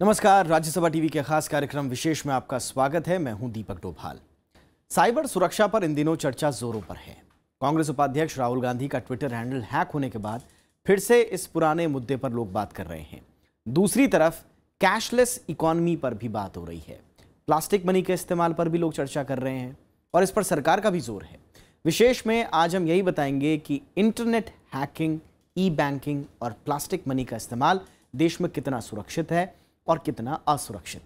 नमस्कार, राज्यसभा टीवी के खास कार्यक्रम विशेष में आपका स्वागत है। मैं हूं दीपक डोभाल। साइबर सुरक्षा पर इन दिनों चर्चा जोरों पर है। कांग्रेस उपाध्यक्ष राहुल गांधी का ट्विटर हैंडल हैक होने के बाद फिर से इस पुराने मुद्दे पर लोग बात कर रहे हैं। दूसरी तरफ कैशलेस इकोनॉमी पर भी बात हो रही है। प्लास्टिक मनी के इस्तेमाल पर भी लोग चर्चा कर रहे हैं और इस पर सरकार का भी जोर है। विशेष में आज हम यही बताएंगे कि इंटरनेट हैकिंग, ई बैंकिंग और प्लास्टिक मनी का इस्तेमाल देश में कितना सुरक्षित है और कितना असुरक्षित।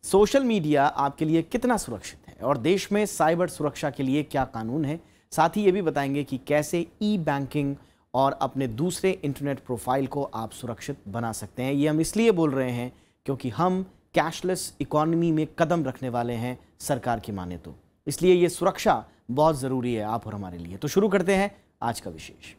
सोशल मीडिया आपके लिए कितना सुरक्षित है और देश में साइबर सुरक्षा के लिए क्या कानून है। साथ ही ये भी बताएंगे कि कैसे ई बैंकिंग और अपने दूसरे इंटरनेट प्रोफाइल को आप सुरक्षित बना सकते हैं। ये हम इसलिए बोल रहे हैं क्योंकि हम कैशलेस इकोनॉमी में कदम रखने वाले हैं, सरकार की माने तो। इसलिए ये सुरक्षा बहुत ज़रूरी है आप और हमारे लिए। तो शुरू करते हैं आज का विशेष।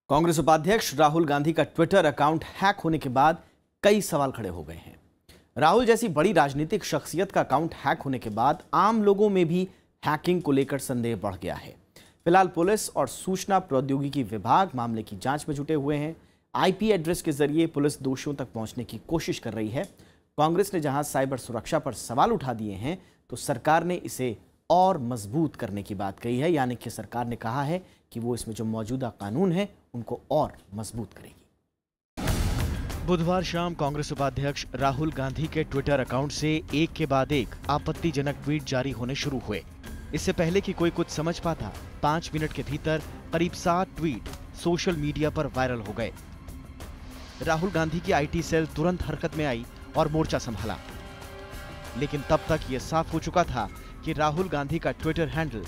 कांग्रेस उपाध्यक्ष राहुल गांधी का ट्विटर अकाउंट हैक होने के बाद कई सवाल खड़े हो गए हैं। राहुल जैसी बड़ी राजनीतिक शख्सियत का अकाउंट हैक होने के बाद आम लोगों में भी हैकिंग को लेकर संदेह बढ़ गया है। फिलहाल पुलिस और सूचना प्रौद्योगिकी विभाग मामले की जांच में जुटे हुए हैं। आईपी एड्रेस के जरिए पुलिस दोषियों तक पहुंचने की कोशिश कर रही है। कांग्रेस ने जहां साइबर सुरक्षा पर सवाल उठा दिए हैं तो सरकार ने इसे और मजबूत करने की बात कही है। यानी कि सरकार ने कहा है कि वो इसमें जो मौजूदा कानून है उनको और मजबूत करेगी। बुधवार शाम कांग्रेस उपाध्यक्ष राहुल गांधी के ट्विटर अकाउंट से एक के बाद एक आपत्तिजनक ट्वीट जारी होने शुरू हुए। इससे पहले कि कोई कुछ समझ पाता, 5 मिनट के भीतर करीब 7 ट्वीट सोशल मीडिया पर वायरल हो गए। राहुल गांधी की आईटी सेल तुरंत हरकत में आई और मोर्चा संभाला। लेकिन तब तक यह साफ हो चुका था कि राहुल गांधी का Twitter handle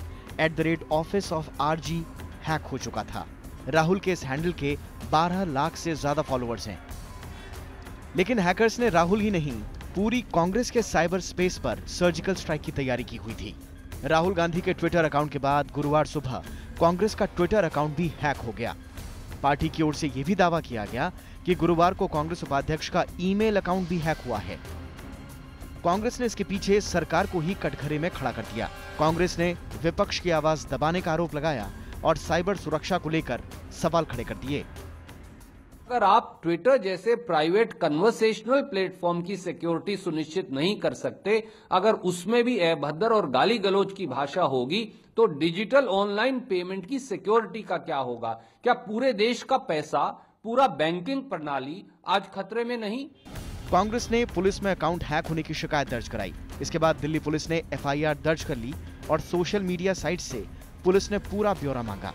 @office of RG hack हो चुका था। राहुल के इस हैंडल के 12 लाख से ज्यादा फॉलोअर्स हैं। लेकिन हैकर्स ने राहुल ही नहीं, पूरी कांग्रेस के साइबर स्पेस पर सर्जिकल स्ट्राइक की तैयारी की हुई थी। राहुल गांधी के ट्विटर अकाउंट के बाद गुरुवार सुबह कांग्रेस का ट्विटर अकाउंट भी हैक हो गया। पार्टी की ओर से यह भी दावा किया गया कि गुरुवार को कांग्रेस उपाध्यक्ष का ईमेल अकाउंट भी हैक हुआ है। कांग्रेस ने इसके पीछे सरकार को ही कटघरे में खड़ा कर दिया। कांग्रेस ने विपक्ष की आवाज दबाने का आरोप लगाया और साइबर सुरक्षा को लेकर सवाल खड़े कर दिए। अगर आप ट्विटर जैसे प्राइवेट कन्वर्सेशनल प्लेटफॉर्म की सिक्योरिटी सुनिश्चित नहीं कर सकते, अगर उसमें भी अभद्र और गाली गलौज की भाषा होगी, तो डिजिटल ऑनलाइन पेमेंट की सिक्योरिटी का क्या होगा? क्या पूरे देश का पैसा, पूरा बैंकिंग प्रणाली आज खतरे में नहीं? कांग्रेस ने पुलिस में अकाउंट हैक होने की शिकायत दर्ज कराई। इसके बाद दिल्ली पुलिस ने FIR दर्ज कर ली और सोशल मीडिया साइट से पुलिस ने पूरा ब्यौरा मांगा।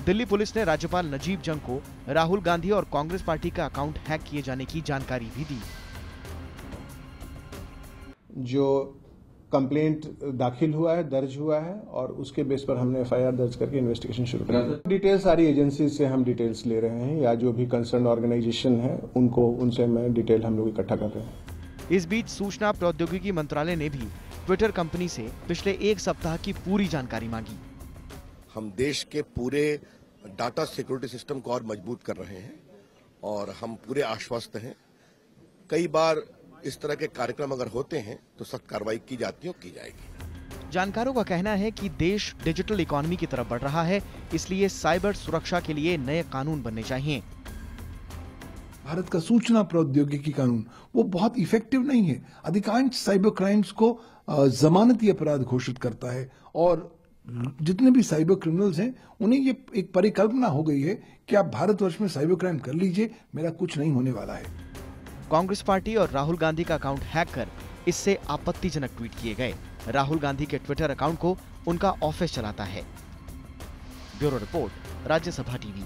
दिल्ली पुलिस ने राज्यपाल नजीब जंग को राहुल गांधी और कांग्रेस पार्टी का अकाउंट हैक किए जाने की जानकारी भी दी। जो कंप्लेंट दाखिल हुआ है, दर्ज हुआ है और उसके बेस पर हमने FIR दर्ज करके इन्वेस्टिगेशन शुरू कर दी। डिटेल सारी एजेंसी से हम डिटेल्स ले रहे हैं या जो भी कंसर्न ऑर्गेनाइजेशन है उनसे मैं डिटेल हम लोग इकट्ठा कर रहे हैं। इस बीच सूचना प्रौद्योगिकी मंत्रालय ने भी ट्विटर कंपनी से पिछले 1 सप्ताह की पूरी जानकारी मांगी। हम देश के पूरे डाटा सिक्योरिटी सिस्टम को और मजबूत कर रहे हैं और हम पूरे आश्वस्त हैं। कई बार इस तरह के कार्यक्रम अगर होते हैं तो सख्त कार्रवाई की जाती है और की जाएगी। जानकारों का कहना है कि देश डिजिटल इकोनॉमी की तरफ बढ़ रहा है, इसलिए साइबर सुरक्षा के लिए नए कानून बनने चाहिए। भारत का सूचना प्रौद्योगिकी कानून वो बहुत इफेक्टिव नहीं है। अधिकांश साइबर क्राइम्स को जमानती अपराध घोषित करता है और जितने भी साइबर क्रिमिनल्स हैं उन्हें ये एक परिकल्पना हो गई है कि आप भारतवर्ष में साइबर क्राइम कर लीजिए, मेरा कुछ नहीं होने वाला है। कांग्रेस पार्टी और राहुल गांधी का अकाउंट हैक कर इससे आपत्तिजनक ट्वीट किए गए। राहुल गांधी के ट्विटर अकाउंट को उनका ऑफिस चलाता है। Bureau report, Rajya Sabha TV.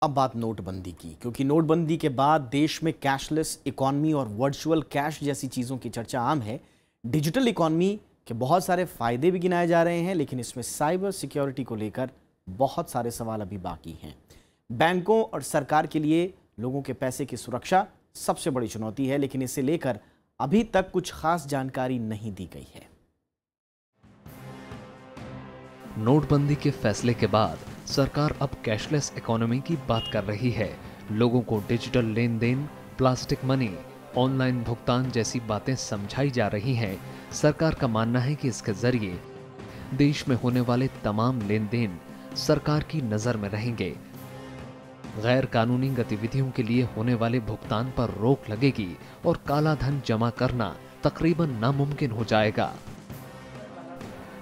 अब बात नोटबंदी की, क्योंकि नोटबंदी के बाद देश में कैशलेस इकोनॉमी और वर्चुअल कैश जैसी चीजों की चर्चा आम है। डिजिटल इकोनॉमी के बहुत सारे फायदे भी गिनाए जा रहे हैं, लेकिन इसमें साइबर सिक्योरिटी को लेकर बहुत सारे सवाल अभी बाकी हैं। बैंकों और सरकार के लिए लोगों के पैसे की सुरक्षा सबसे बड़ी चुनौती है, लेकिन इसे लेकर अभी तक कुछ खास जानकारी नहीं दी गई है। नोटबंदी के फैसले के बाद सरकार अब कैशलेस इकोनॉमी की बात कर रही है। लोगों को डिजिटल लेन देन, प्लास्टिक मनी, ऑनलाइन भुगतान जैसी बातें समझाई जा रही हैं, सरकार का मानना है कि इसके जरिए देश में होने वाले तमाम लेन देन सरकार की नजर में रहेंगे। गैर कानूनी गतिविधियों के लिए होने वाले भुगतान पर रोक लगेगी और काला धन जमा करना तकरीबन नामुमकिन हो जाएगा।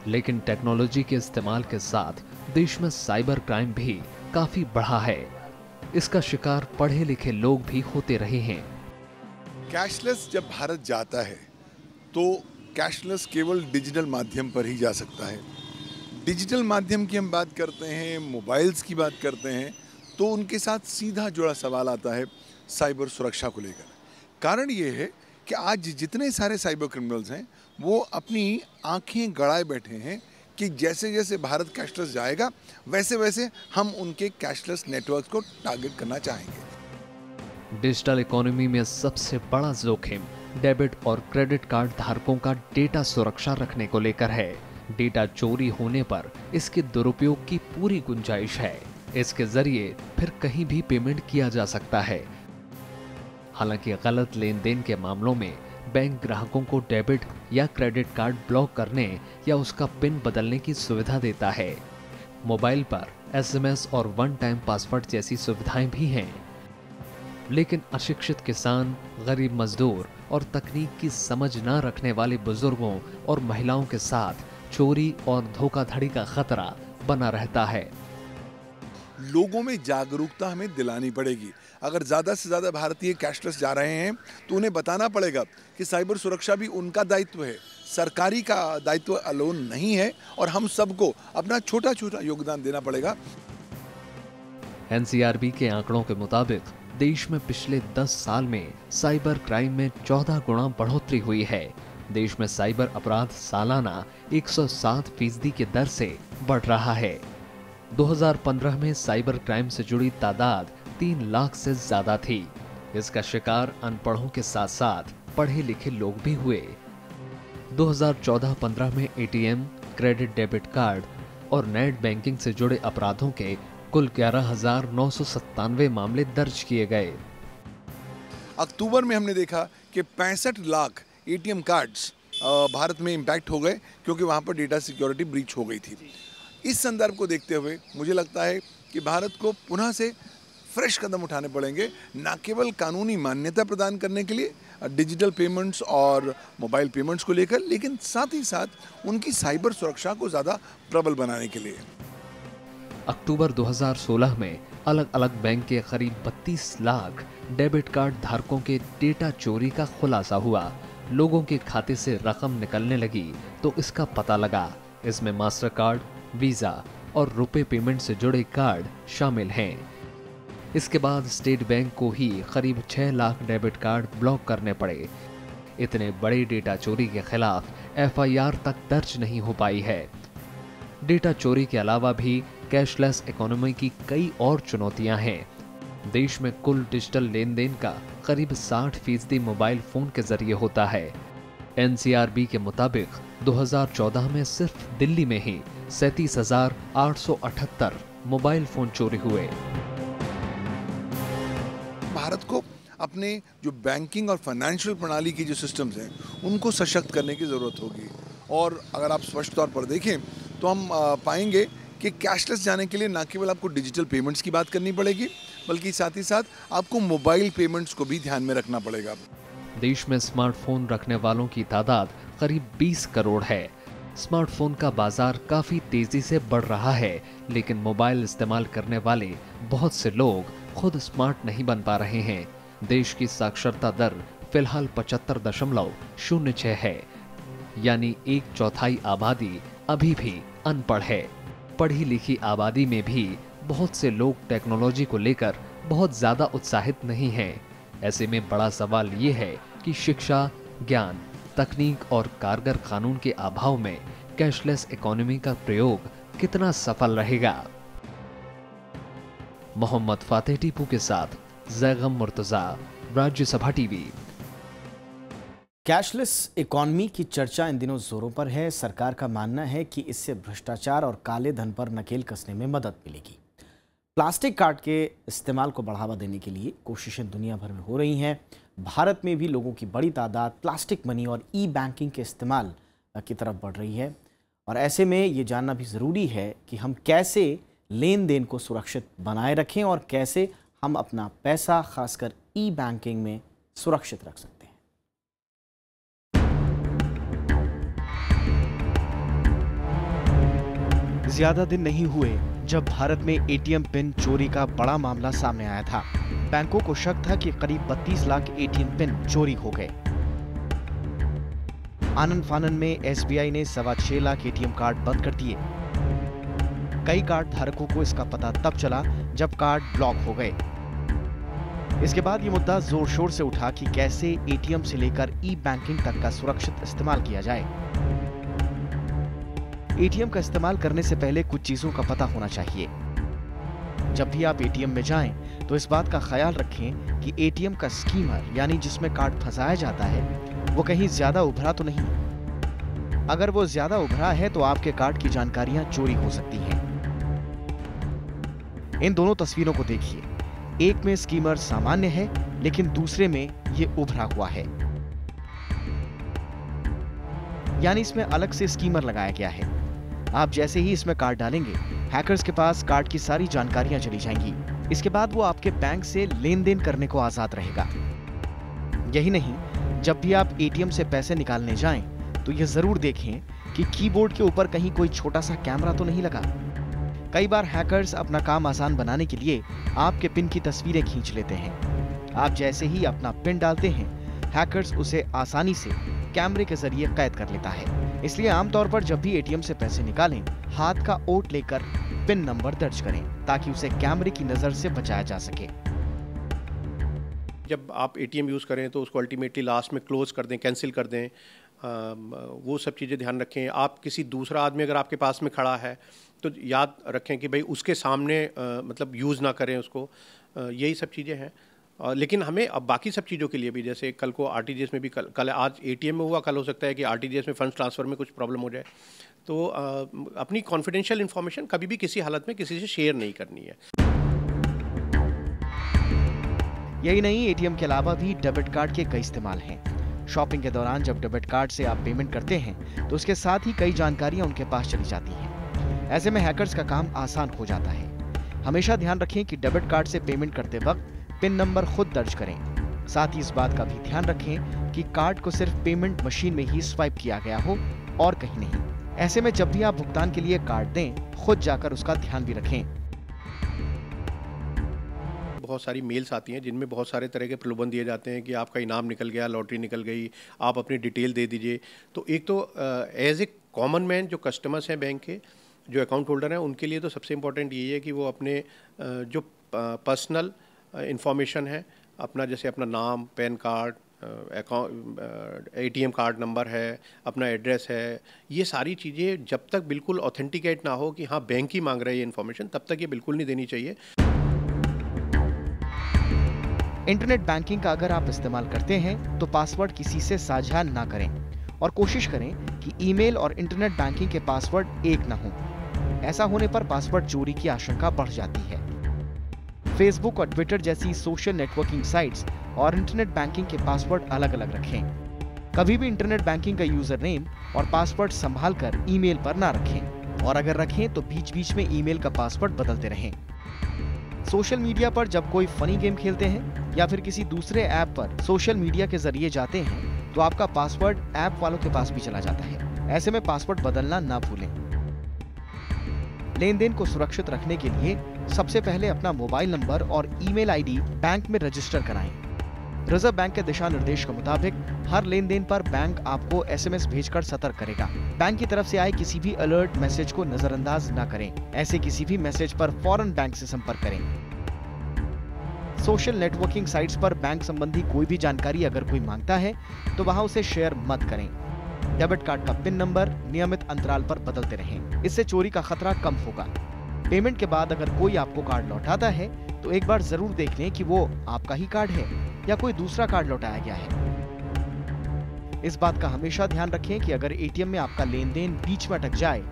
लेकिन टेक्नोलॉजी के इस्तेमाल के साथ देश में साइबर क्राइम भी काफी बढ़ा है। इसका शिकार पढ़े लिखे लोग भी होते रहे हैं। कैशलेस जब भारत जाता है तो कैशलेस केवल डिजिटल माध्यम पर ही जा सकता है। डिजिटल माध्यम की हम बात करते हैं, मोबाइल्स की बात करते हैं, तो उनके साथ सीधा जुड़ा सवाल आता है साइबर सुरक्षा को लेकर। कारण ये है कि आज जितने सारे साइबर क्रिमिनल्स हैं वो अपनी आंखें गड़ाए बैठे हैं कि जैसे जैसे भारत कैशलेस जाएगा वैसे वैसे हम उनके कैशलेस नेटवर्क को टारगेट करना चाहेंगे। डिजिटल इकोनॉमी में सबसे बड़ा जोखिम डेबिट और क्रेडिट कार्ड धारकों का डेटा सुरक्षा रखने को लेकर है। डेटा चोरी होने पर इसके दुरुपयोग की पूरी गुंजाइश है। इसके जरिए फिर कहीं भी पेमेंट किया जा सकता है। हालांकि गलत लेन देन के मामलों में बैंक ग्राहकों को डेबिट या क्रेडिट कार्ड ब्लॉक करने या उसका पिन बदलने की सुविधा देता है। मोबाइल पर SMS और वन टाइम पासवर्ड जैसी सुविधाएं भी हैं। लेकिन अशिक्षित किसान, गरीब मजदूर और तकनीक की समझ न रखने वाले बुजुर्गों और महिलाओं के साथ चोरी और धोखाधड़ी का खतरा बना रहता है। लोगों में जागरूकता हमें दिलानी पड़ेगी। अगर ज़्यादा से ज़्यादा भारतीय कैशलेस जा रहे हैं तो उन्हें बताना पड़ेगा कि साइबर सुरक्षा भी उनका दायित्व है, सरकारी का दायित्व अलोन नहीं है और हम सबको अपना छोटा छोटा योगदान देना पड़ेगा। NCRB के आंकड़ों के मुताबिक देश में पिछले 10 साल में साइबर क्राइम में 14 गुना बढ़ोतरी हुई है। देश में साइबर अपराध सालाना 107% की दर से बढ़ रहा है। 2015 में साइबर क्राइम से जुड़ी तादाद 3 लाख से ज्यादा थी। इसका शिकार अनपढ़ों के साथ साथ पढ़े लिखे लोग भी हुए। 2014-15 में ATM, क्रेडिट डेबिट कार्ड और नेट बैंकिंग से जुड़े अपराधों के कुल 11,997 मामले दर्ज किए गए। अक्टूबर में हमने देखा कि 65 लाख ATM कार्ड्स भारत में इंपैक्ट हो गए क्योंकि वहां पर डेटा सिक्योरिटी ब्रीच हो गई थी। इस संदर्भ को देखते हुए मुझे लगता है कि भारत को पुनः से फ्रेश कदम उठाने पड़ेंगे, न केवल कानूनी मान्यता प्रदान करने के लिए डिजिटल पेमेंट्स और मोबाइल पेमेंट्स को लेकर, लेकिन साथ ही साथ उनकी साइबर सुरक्षा को ज़्यादा प्रबल बनाने के लिए। अक्टूबर 2016 में अलग अलग बैंक के करीब 32 लाख डेबिट कार्ड धारकों के डेटा चोरी का खुलासा हुआ। लोगों के खाते से रकम निकलने लगी तो इसका पता लगा। इसमें मास्टर कार्ड, वीजा और रुपए पेमेंट से जुड़े कार्ड शामिल हैं। इसके बाद स्टेट बैंक को ही करीब 6 लाख डेबिट कार्ड ब्लॉक करने पड़े। इतने बड़े डेटा चोरी के खिलाफ FIR तक दर्ज नहीं हो पाई है। डेटा चोरी के अलावा भी कैशलेस इकोनॉमी की कई और चुनौतियां हैं। देश में कुल डिजिटल लेन देन का करीब 60% मोबाइल फोन के जरिए होता है। NCRB के मुताबिक 2014 में सिर्फ दिल्ली में ही 37,878 मोबाइल फोन चोरी हुए। भारत को अपने जो बैंकिंग और फाइनेंशियल प्रणाली की जो सिस्टम्स हैं उनको सशक्त करने की ज़रूरत होगी। और अगर आप स्पष्ट तौर पर देखें तो हम पाएंगे कि कैशलेस जाने के लिए न केवल आपको डिजिटल पेमेंट्स की बात करनी पड़ेगी, बल्कि साथ ही साथ आपको मोबाइल पेमेंट्स को भी ध्यान में रखना पड़ेगा। देश में स्मार्टफोन रखने वालों की तादाद करीब 20 करोड़ है। स्मार्टफोन का बाजार काफी तेजी से बढ़ रहा है, लेकिन मोबाइल इस्तेमाल करने वाले बहुत से लोग खुद स्मार्ट नहीं बन पा रहे हैं। देश की साक्षरता दर फिलहाल 75.06 है, यानी 1/4 आबादी अभी भी अनपढ़ है। पढ़ी लिखी आबादी में भी बहुत से लोग टेक्नोलॉजी को लेकर बहुत ज्यादा उत्साहित नहीं हैं। ऐसे में बड़ा सवाल ये है कि शिक्षा, ज्ञान, तकनीक और कारगर कानून के अभाव में कैशलेस इकोनॉमी का प्रयोग कितना सफल रहेगा। मोहम्मद फातेह टीपू के साथ Zaigham Murtaza, Rajya Sabha TV. Cashless economy की चर्चा इन दिनों जोरों पर है। सरकार का मानना है कि इससे भ्रष्टाचार और काले धन पर नकेल कसने में मदद मिलेगी। प्लास्टिक कार्ड के इस्तेमाल को बढ़ावा देने के लिए कोशिशें दुनिया भर में हो रही हैं। भारत में भी लोगों की बड़ी तादाद प्लास्टिक मनी और ई बैंकिंग के इस्तेमाल की तरफ बढ़ रही है और ऐसे में ये जानना भी ज़रूरी है कि हम कैसे लेन देन को सुरक्षित बनाए रखें और कैसे हम अपना पैसा खासकर ई बैंकिंग में सुरक्षित रख सकते हैं। ज्यादा दिन नहीं हुए जब भारत में एटीएम पिन चोरी का बड़ा मामला सामने आया था। बैंकों को शक था कि करीब 32 लाख एटीएम पिन चोरी हो गए। आनन फानन में एसबीआई ने 6.25 लाख एटीएम कार्ड बंद कर दिए। कई कार्ड धारकों को इसका पता तब चला जब कार्ड ब्लॉक हो गए। इसके बाद ये मुद्दा जोर शोर से उठा कि कैसे एटीएम से लेकर ई बैंकिंग तक का सुरक्षित इस्तेमाल किया जाए। एटीएम का इस्तेमाल करने से पहले कुछ चीजों का पता होना चाहिए। जब भी आप एटीएम में जाएं, तो इस बात का ख्याल रखें कि एटीएम का स्कीमर यानी जिसमें कार्ड फंसाया जाता है वो कहीं ज्यादा उभरा तो नहीं। अगर वो ज्यादा उभरा है तो आपके कार्ड की जानकारियां चोरी हो सकती हैं। इन दोनों तस्वीरों को देखिए, एक में स्कीमर सामान्य है लेकिन दूसरे में ये उभरा हुआ है, यानी इसमें अलग से स्कीमर लगाया गया है। आप जैसे ही इसमें कार्ड डालेंगे, हैकर्स के पास कार्ड की सारी जानकारियां चली जाएंगी। इसके बाद वो आपके बैंक से लेन देन करने को आजाद रहेगा। यही नहीं, जब भी आप एटीएम से पैसे निकालने जाएं, तो यह जरूर देखें कि कीबोर्ड के ऊपर कहीं कोई छोटा सा कैमरा तो नहीं लगा। कई बार हैकर्स अपना काम आसान बनाने के लिए आपके पिन की तस्वीरें खींच लेते हैं। आप जैसे ही अपना पिन डालते हैं, हैकर्स उसे आसानी से कैमरे के जरिए कैद कर लेता है। इसलिए आमतौर पर जब भी एटीएम से पैसे निकालें, हाथ का ओट लेकर पिन नंबर दर्ज करें ताकि उसे कैमरे की नजर से बचाया जा सके। जब आप एटीएम यूज़ करें तो उसको अल्टीमेटली लास्ट में क्लोज कर दें, कैंसिल कर दें, वो सब चीज़ें ध्यान रखें। आप किसी दूसरा आदमी अगर आपके पास में खड़ा है तो याद रखें कि भाई उसके सामने मतलब यूज़ ना करें उसको। यही सब चीज़ें हैं। लेकिन हमें अब बाकी सब चीज़ों के लिए भी, जैसे कल को आरटीजीएस में भी, कल आज एटीएम में हुआ, कल हो सकता है कि आरटीजीएस में फंड्स ट्रांसफ़र में कुछ प्रॉब्लम हो जाए, तो अपनी कॉन्फिडेंशियल इन्फॉर्मेशन कभी भी किसी हालत में किसी से शेयर नहीं करनी है। यही नहीं, एटीएम के अलावा भी डेबिट कार्ड के कई इस्तेमाल हैं। शॉपिंग के दौरान जब डेबिट कार्ड से आप पेमेंट करते हैं तो उसके साथ ही कई जानकारियां उनके पास चली जाती हैं। ऐसे में हैकर्स का काम आसान हो जाता है। हमेशा ध्यान रखें कि डेबिट कार्ड से पेमेंट करते वक्त पिन नंबर खुद दर्ज करें। साथ ही इस बात का भी ध्यान रखें कि कार्ड को सिर्फ पेमेंट मशीन में ही स्वाइप किया गया हो और कहीं नहीं। ऐसे में जब भी आप भुगतान के लिए कार्ड दें, खुद जाकर उसका ध्यान भी रखें। बहुत सारी मेल्स आती हैं जिनमें बहुत सारे तरह के प्रलोभन दिए जाते हैं कि आपका इनाम निकल गया, लॉटरी निकल गई, आप अपनी डिटेल दे दीजिए। तो एक तो एज ए कॉमन मैन जो कस्टमर्स हैं बैंक के, जो अकाउंट होल्डर हैं, उनके लिए तो सबसे इम्पोर्टेंट यही है कि वो अपने जो पर्सनल इंफॉर्मेशन है, अपना जैसे अपना नाम, pan card, account, ATM card number है, अपना एड्रेस है, ये सारी चीज़ें जब तक बिल्कुल ऑथेंटिकेट ना हो कि हाँ बैंक ही मांग रहा है ये इन्फॉर्मेशन, तब तक ये बिल्कुल नहीं देनी चाहिए। इंटरनेट बैंकिंग का अगर आप इस्तेमाल करते हैं तो पासवर्ड किसी से साझा ना करें और कोशिश करें कि ईमेल और इंटरनेट बैंकिंग के पासवर्ड एक ना हो। ऐसा होने पर पासवर्ड चोरी की आशंका बढ़ जाती है। फेसबुक और ट्विटर जैसी सोशल नेटवर्किंग साइट्स और इंटरनेट बैंकिंग के पासवर्ड अलग अलग रखें। कभी भी इंटरनेट बैंकिंग का यूजर नेम और पासवर्ड संभाल कर ईमेल पर ना रखें, और अगर रखें तो बीच बीच में ईमेल का पासवर्ड बदलते रहें। सोशल मीडिया पर जब कोई फनी गेम खेलते हैं या फिर किसी दूसरे ऐप पर सोशल मीडिया के जरिए जाते हैं तो आपका पासवर्ड ऐप वालों के पास भी चला जाता है। ऐसे में पासवर्ड बदलना ना भूलें। लेन देन को सुरक्षित रखने के लिए सबसे पहले अपना मोबाइल नंबर और ईमेल आईडी बैंक में रजिस्टर कराएं। रिजर्व बैंक के दिशा निर्देश के मुताबिक हर लेन देन पर बैंक आपको एसएमएस भेजकर सतर्क करेगा। बैंक की तरफ से आए किसी भी अलर्ट मैसेज को नजरअंदाज न करें। ऐसे किसी भी मैसेज पर फौरन बैंक से संपर्क करें। सोशल नेटवर्किंग साइट्स पर बैंक संबंधी कोई भी जानकारी अगर कोई मांगता है तो वहां उसे शेयर मत करें। डेबिट कार्ड का पिन नंबर नियमित अंतराल पर बदलते रहें, इससे चोरी का खतरा कम होगा। पेमेंट के बाद अगर कोई आपको कार्ड लौटाता है तो एक बार जरूर देख लें कि वो आपका ही कार्ड है या कोई दूसरा कार्ड लौटाया गया है। इस बात का हमेशा ध्यान रखें कि अगर एटीएम में आपका लेन देन बीच में अटक जाए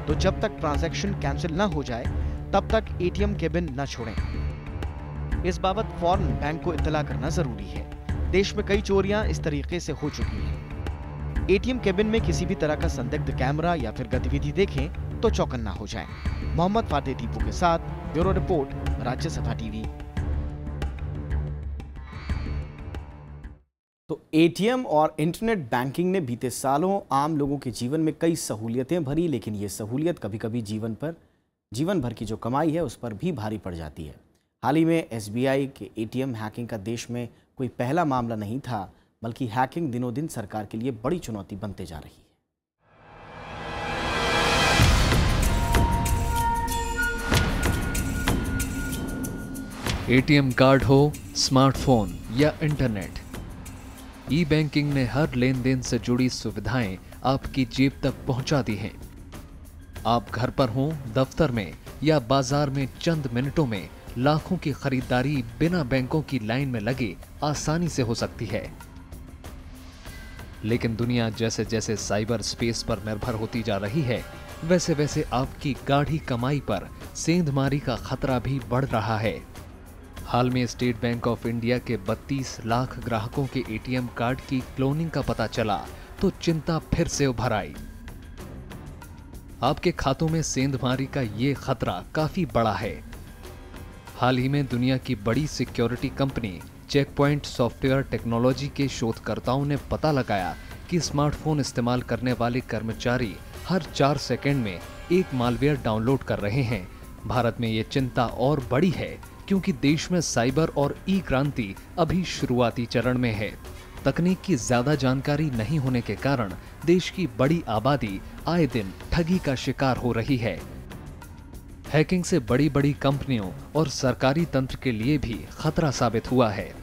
तो जब तक ट्रांजैक्शन कैंसिल ना हो जाए तब तक एटीएम केबिन न छोड़ें। इस बाबत फौरन बैंक को इत्तला करना जरूरी है। देश में कई चोरियां इस तरीके से हो चुकी हैं। एटीएम केबिन में किसी भी तरह का संदिग्ध कैमरा या फिर गतिविधि देखें तो चौकन्ना हो जाएं। मोहम्मद फातेह टीपू के साथ ब्यूरो रिपोर्ट, राज्यसभा टीवी। तो एटीएम और इंटरनेट बैंकिंग ने बीते सालों आम लोगों के जीवन में कई सहूलियतें भरी, लेकिन ये सहूलियत कभी कभी जीवन भर की जो कमाई है उस पर भी भारी पड़ जाती है। हाल ही में एसबीआई के एटीएम हैकिंग का देश में कोई पहला मामला नहीं था, बल्कि हैकिंग दिनों दिन सरकार के लिए बड़ी चुनौती बनते जा रही है। एटीएम कार्ड हो, स्मार्टफोन या इंटरनेट, ई बैंकिंग ने हर लेन देन से जुड़ी सुविधाएं आपकी जेब तक पहुंचा दी हैं। आप घर पर हों, दफ्तर में या बाजार में चंद मिनटों में लाखों की खरीदारी बिना बैंकों की लाइन में लगे आसानी से हो सकती है। लेकिन दुनिया जैसे जैसे साइबर स्पेस पर निर्भर होती जा रही है, वैसे वैसे आपकी गाढ़ी कमाई पर सेंधमारी का खतरा भी बढ़ रहा है। हाल में स्टेट बैंक ऑफ इंडिया के 32 लाख ग्राहकों के एटीएम कार्ड की क्लोनिंग का पता चला तो चिंता फिर से उभर आई। आपके खातों में सेंधमारी का ये खतरा काफी बड़ा है। हाल ही में दुनिया की बड़ी security company checkpoint software technology के शोधकर्ताओं ने पता लगाया कि स्मार्टफोन इस्तेमाल करने वाले कर्मचारी हर 4 सेकंड में एक मालवेयर डाउनलोड कर रहे हैं। भारत में ये चिंता और बड़ी है क्योंकि देश में साइबर और ई क्रांति अभी शुरुआती चरण में है। तकनीक की ज्यादा जानकारी नहीं होने के कारण देश की बड़ी आबादी आए दिन ठगी का शिकार हो रही है। हैकिंग से बड़ी बड़ी कंपनियों और सरकारी तंत्र के लिए भी खतरा साबित हुआ है।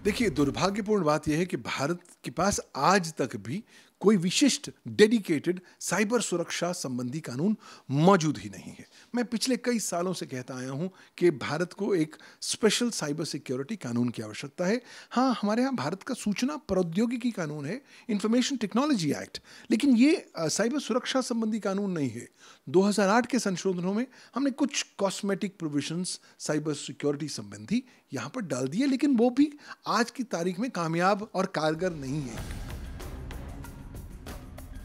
देखिए, दुर्भाग्यपूर्ण बात यह है कि भारत के पास आज तक भी कोई विशिष्ट डेडिकेटेड साइबर सुरक्षा संबंधी कानून मौजूद ही नहीं है। मैं पिछले कई सालों से कहता आया हूं कि भारत को एक स्पेशल साइबर सिक्योरिटी कानून की आवश्यकता है। हाँ, हमारे यहाँ भारत का सूचना प्रौद्योगिकी कानून है, इंफॉर्मेशन टेक्नोलॉजी एक्ट, लेकिन ये साइबर सुरक्षा संबंधी कानून नहीं है। 2008 के संशोधनों में हमने कुछ कॉस्मेटिक प्रोविजंस साइबर सिक्योरिटी संबंधी यहाँ पर डाल दिए, लेकिन वो भी आज की तारीख में कामयाब और कारगर नहीं है।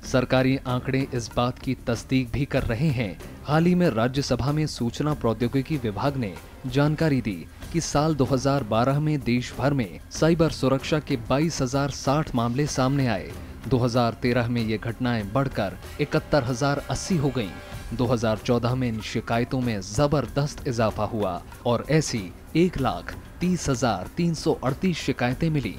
सरकारी आंकड़े इस बात की तस्दीक भी कर रहे हैं। हाल ही में राज्यसभा में सूचना प्रौद्योगिकी विभाग ने जानकारी दी कि साल 2012 में देश भर में साइबर सुरक्षा के 22,060 मामले सामने आए। 2013 में ये घटनाएं बढ़कर 71,080 हो गईं। 2014 में इन शिकायतों में जबरदस्त इजाफा हुआ और ऐसी 1,30,338 शिकायतें मिली।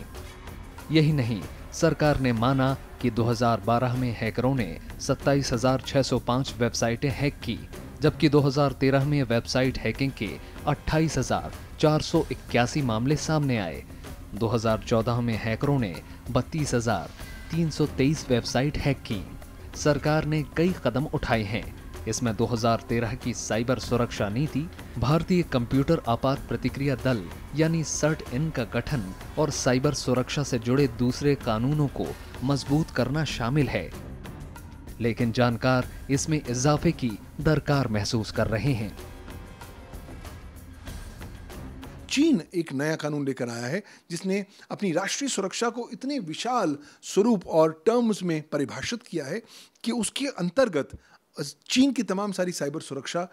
यही नहीं, सरकार ने माना कि 2012 में हैकरों ने 27,605 वेबसाइटें हैक की, जबकि 2013 में वेबसाइट हैकिंग के 28,481 मामले सामने आए। 2014 में हैकरों ने 32,323 वेबसाइट हैक की। सरकार ने कई कदम उठाए हैं। इसमें 2013 की साइबर सुरक्षा नीति, भारतीय कंप्यूटर आपात प्रतिक्रिया दल यानी सर्ट-इन का गठन और साइबर सुरक्षा से जुड़े दूसरे कानूनों को मजबूत करना शामिल है। लेकिन जानकार इसमें इजाफे की दरकार महसूस कर रहे हैं। चीन एक नया कानून लेकर आया है जिसने अपनी राष्ट्रीय सुरक्षा को इतने विशाल स्वरूप और टर्म्स में परिभाषित किया है कि उसके अंतर्गत चीन की तमाम सारी साइबर सुरक्षा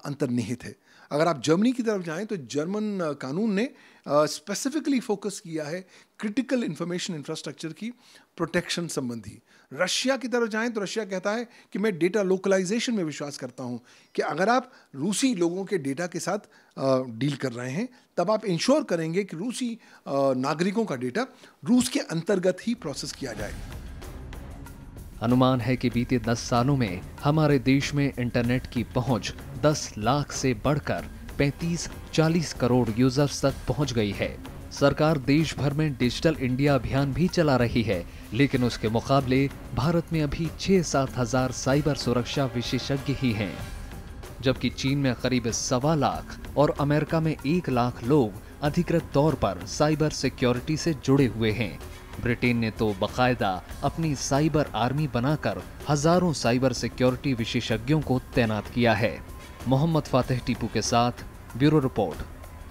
अंतर्निहित है। अगर आप जर्मनी की तरफ जाएं तो जर्मन कानून ने स्पेसिफिकली फोकस किया है क्रिटिकल इंफॉर्मेशन इंफ्रास्ट्रक्चर की प्रोटेक्शन संबंधी। रशिया की तरफ जाएं तो रशिया कहता है कि मैं डेटा लोकलाइजेशन में विश्वास करता हूं कि अगर आप रूसी लोगों के डेटा के साथ डील कर रहे हैं तब आप इंश्योर करेंगे कि रूसी नागरिकों का डेटा रूस के अंतर्गत ही प्रोसेस किया जाए। अनुमान है कि बीते 10 सालों में हमारे देश में इंटरनेट की पहुंच 10 लाख से बढ़कर 35-40 करोड़ यूजर्स तक पहुंच गई है। सरकार देश भर में डिजिटल इंडिया अभियान भी चला रही है, लेकिन उसके मुकाबले भारत में अभी 6-7 हजार साइबर सुरक्षा विशेषज्ञ ही हैं, जबकि चीन में करीब 1.25 लाख और अमेरिका में 1 लाख लोग अधिकृत तौर पर साइबर सिक्योरिटी से जुड़े हुए हैं। ब्रिटेन ने तो बकायदा अपनी साइबर आर्मी बनाकर हजारों साइबर सिक्योरिटी विशेषज्ञों को तैनात किया है। मोहम्मद फातिह टीपू के साथ bureau report,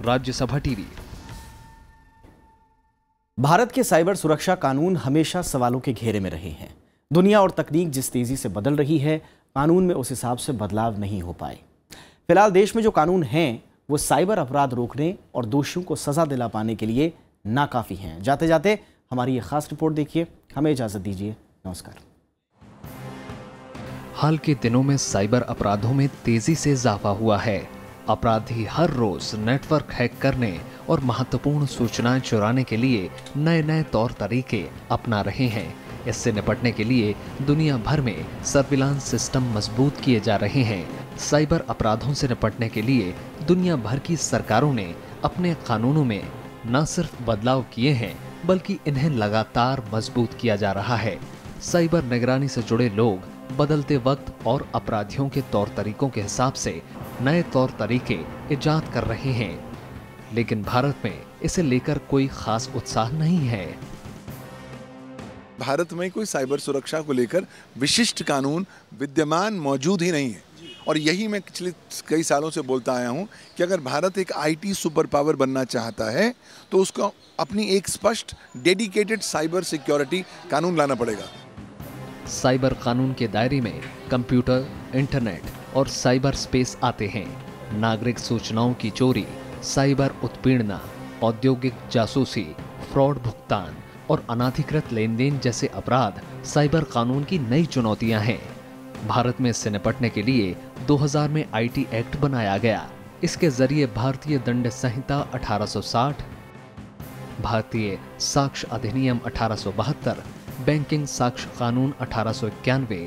Rajya Sabha TV. Bharat के साइबर सुरक्षा कानून हमेशा सवालों के घेरे में रहे हैं। दुनिया और तकनीक जिस तेजी से बदल रही है, कानून में उस हिसाब से बदलाव नहीं हो पाए। फिलहाल देश में जो कानून हैं वो साइबर अपराध रोकने और दोषियों को सजा दिला पाने के लिए नाकाफी हैं। जाते जाते हमारी ये खास रिपोर्ट देखिए। हमें इजाजत दीजिए। नमस्कार। हाल के दिनों में साइबर अपराधों में तेजी से इजाफा हुआ है। अपराधी हर रोज नेटवर्क हैक करने और महत्वपूर्ण सूचनाएं चुराने के लिए नए नए तौर तरीके अपना रहे हैं। इससे निपटने के लिए दुनिया भर में सर्विलांस सिस्टम मजबूत किए जा रहे हैं। साइबर अपराधों से निपटने के लिए दुनिया भर की सरकारों ने अपने कानूनों में न सिर्फ बदलाव किए हैं बल्कि इन्हें लगातार मजबूत किया जा रहा है। साइबर निगरानी से जुड़े लोग बदलते वक्त और अपराधियों के तौर तरीकों के हिसाब से नए तौर तरीके इजाद कर रहे हैं, लेकिन भारत में इसे लेकर कोई खास उत्साह नहीं है। भारत में कोई साइबर सुरक्षा को लेकर विशिष्ट कानून विद्यमान मौजूद ही नहीं है, और यही मैं पिछले कई सालों से बोलता आया हूं कि अगर भारत एक आईटी सुपर पावर बनना चाहता है तो उसको अपनी एक स्पष्ट डेडिकेटेड साइबर सिक्योरिटी कानून लाना पड़ेगा। साइबर कानून के दायरे में कंप्यूटर, इंटरनेट और साइबर स्पेस आते हैं। नागरिक सूचनाओं की चोरी, साइबर उत्पीड़ना, औद्योगिक जासूसी, फ्रॉड भुगतान और अनाधिकृत लेन देन जैसे अपराध साइबर कानून की नई चुनौतियां हैं। भारत में इससे निपटने के लिए 2000 में आईटी एक्ट बनाया गया। इसके जरिए भारतीय दंड संहिता 1860, भारतीय साक्ष्य अधिनियम 1872, बैंकिंग साक्ष्य कानून 1891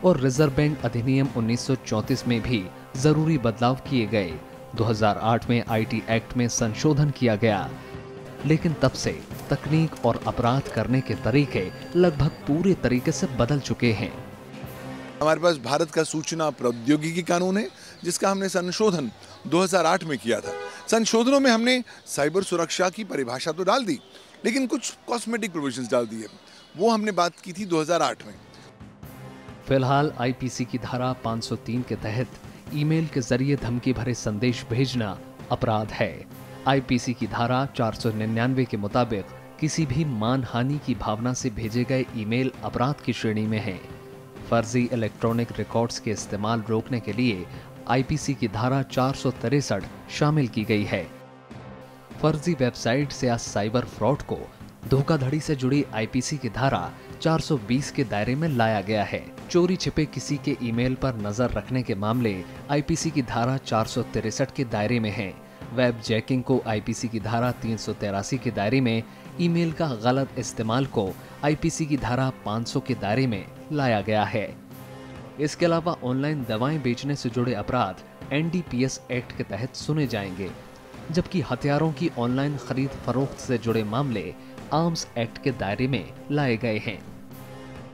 और रिजर्व बैंक अधिनियम 1934 में भी जरूरी बदलाव किए गए। 2008 में आईटी एक्ट में संशोधन किया गया, लेकिन तब से तकनीक और अपराध करने के तरीके लगभग पूरे तरीके से बदल चुके हैं। हमारे पास भारत का सूचना प्रौद्योगिकी कानून है जिसका हमने संशोधन 2008 में किया था। संशोधनों में हमने साइबर सुरक्षा की परिभाषा तो डाल दी, लेकिन कुछ कॉस्मेटिक प्रोविजंस डाल दिए। वो हमने बात की थी 2008 में। फिलहाल आईपीसी की धारा 503 के तहत ईमेल के जरिए धमकी भरे संदेश भेजना अपराध है। आईपीसी की धारा 499 के मुताबिक किसी भी मानहानि की भावना से भेजे गए ईमेल अपराध की श्रेणी में है। फर्जी इलेक्ट्रॉनिक रिकॉर्ड्स के इस्तेमाल रोकने के लिए आईपीसी की धारा 463 शामिल की गई है। फर्जी वेबसाइट से या साइबर फ्रॉड को धोखाधड़ी से जुड़ी आईपीसी की धारा 420 के दायरे में लाया गया है। चोरी छिपे किसी के ईमेल पर नजर रखने के मामले आईपीसी की धारा 463 के दायरे में हैं। वेब जैकिंग को आईपीसी की धारा 383 के दायरे में, ईमेल का गलत इस्तेमाल को आईपीसी की धारा 500 के दायरे में लाया गया है। इसके अलावा ऑनलाइन दवाएं बेचने से जुड़े अपराध एनडीपीएस एक्ट के तहत सुने जाएंगे, जबकि हथियारों की ऑनलाइन खरीद फरोख्त से जुड़े मामले आर्म्स एक्ट के दायरे में लाए गए हैं।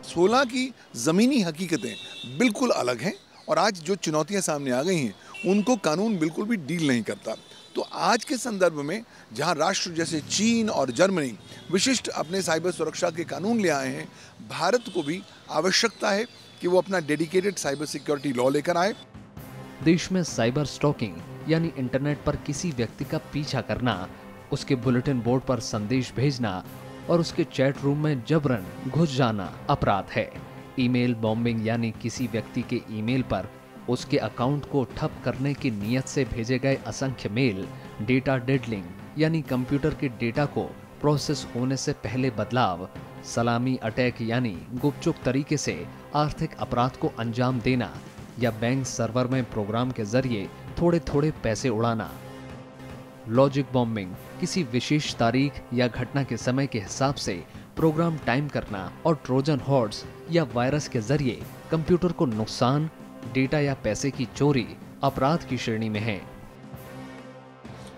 16 की जमीनी हकीकतें बिल्कुल अलग हैं, और आज जो चुनौतियां सामने आ गई हैं उनको कानून बिल्कुल भी डील नहीं करता। तो आज के संदर्भ में जहां राष्ट्र जैसे चीन और जर्मनी विशिष्ट अपने साइबर सुरक्षा के कानून ले आए हैं, भारत को भी आवश्यकता है कि वो अपना डेडिकेटेड साइबर सिक्योरिटी लॉ लेकर आए। देश में साइबर स्टॉकिंग यानी इंटरनेट पर किसी व्यक्ति का पीछा करना, उसके बुलेटिन बोर्ड पर संदेश भेजना और उसके चैट रूम में जबरन घुस जाना अपराध है। ईमेल बॉम्बिंग यानी किसी व्यक्ति के ईमेल पर उसके अकाउंट को ठप करने की नीयत से भेजे गए असंख्य मेल, डेटा डेडलिंग यानी कंप्यूटर के डेटा को प्रोसेस होने से पहले बदलाव, सलामी अटैक यानी गुपचुप तरीके से आर्थिक अपराध को अंजाम देना या बैंक सर्वर में प्रोग्राम के जरिए थोड़े थोड़े पैसे उड़ाना। लॉजिक बॉम्बिंग किसी विशेष तारीख या घटना के समय के हिसाब से प्रोग्राम टाइम करना और ट्रोजन हॉर्स या वायरस के जरिए कंप्यूटर को नुकसान, डेटा या पैसे की चोरी अपराध की श्रेणी में है।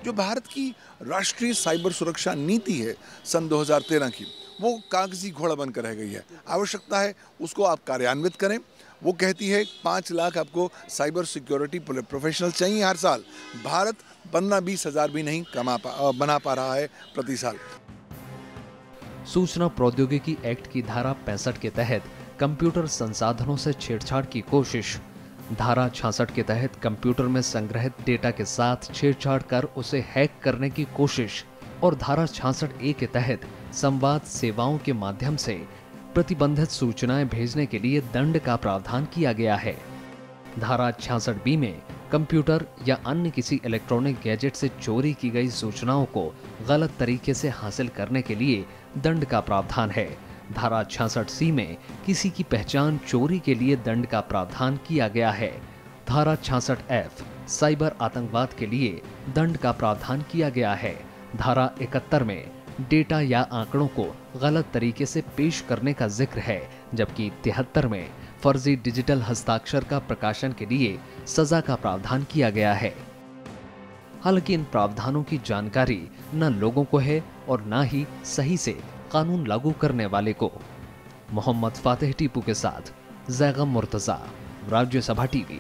जो भारत की राष्ट्रीय साइबर सुरक्षा नीति है सन 2013 की, वो कागजी घोड़ा बनकर रह गई है। आवश्यकता है उसको आप कार्यान्वित करें। वो कहती है 5 लाख आपको साइबर सिक्योरिटी प्रोफेशनल चाहिए हर साल। भारत 15-20 हज़ार भी नहीं बना पा रहा है प्रति साल। सूचना प्रौद्योगिकी एक्ट की धारा 65 के तहत कंप्यूटर संसाधनों से छेड़छाड़ की कोशिश, धारा 66 के तहत कंप्यूटर में संग्रहित डेटा के साथ छेड़छाड़ कर उसे हैक करने की कोशिश और धारा 66A के तहत संवाद सेवाओं के माध्यम से प्रतिबंधित सूचनाएं भेजने के लिए दंड का प्रावधान किया गया है। धारा 66B में कंप्यूटर या अन्य किसी इलेक्ट्रॉनिक गैजेट से चोरी की गई सूचनाओं को गलत तरीके से हासिल करने के लिए दंड का प्रावधान है। धारा 66C में किसी की पहचान चोरी के लिए दंड का प्रावधान किया गया है। धारा 66F साइबर आतंकवाद के लिए दंड का प्रावधान किया गया है। धारा 71 में डेटा या आंकड़ों को गलत तरीके से पेश करने का जिक्र है, जबकि 73 में फर्जी डिजिटल हस्ताक्षर का प्रकाशन के लिए सजा का प्रावधान किया गया है। हालांकि इन प्रावधानों की जानकारी न लोगों को है और न ही सही से कानून लागू करने वाले को। मोहम्मद फातिह टीपू के साथ जैगम मुर्तजा, राज्यसभा टीवी।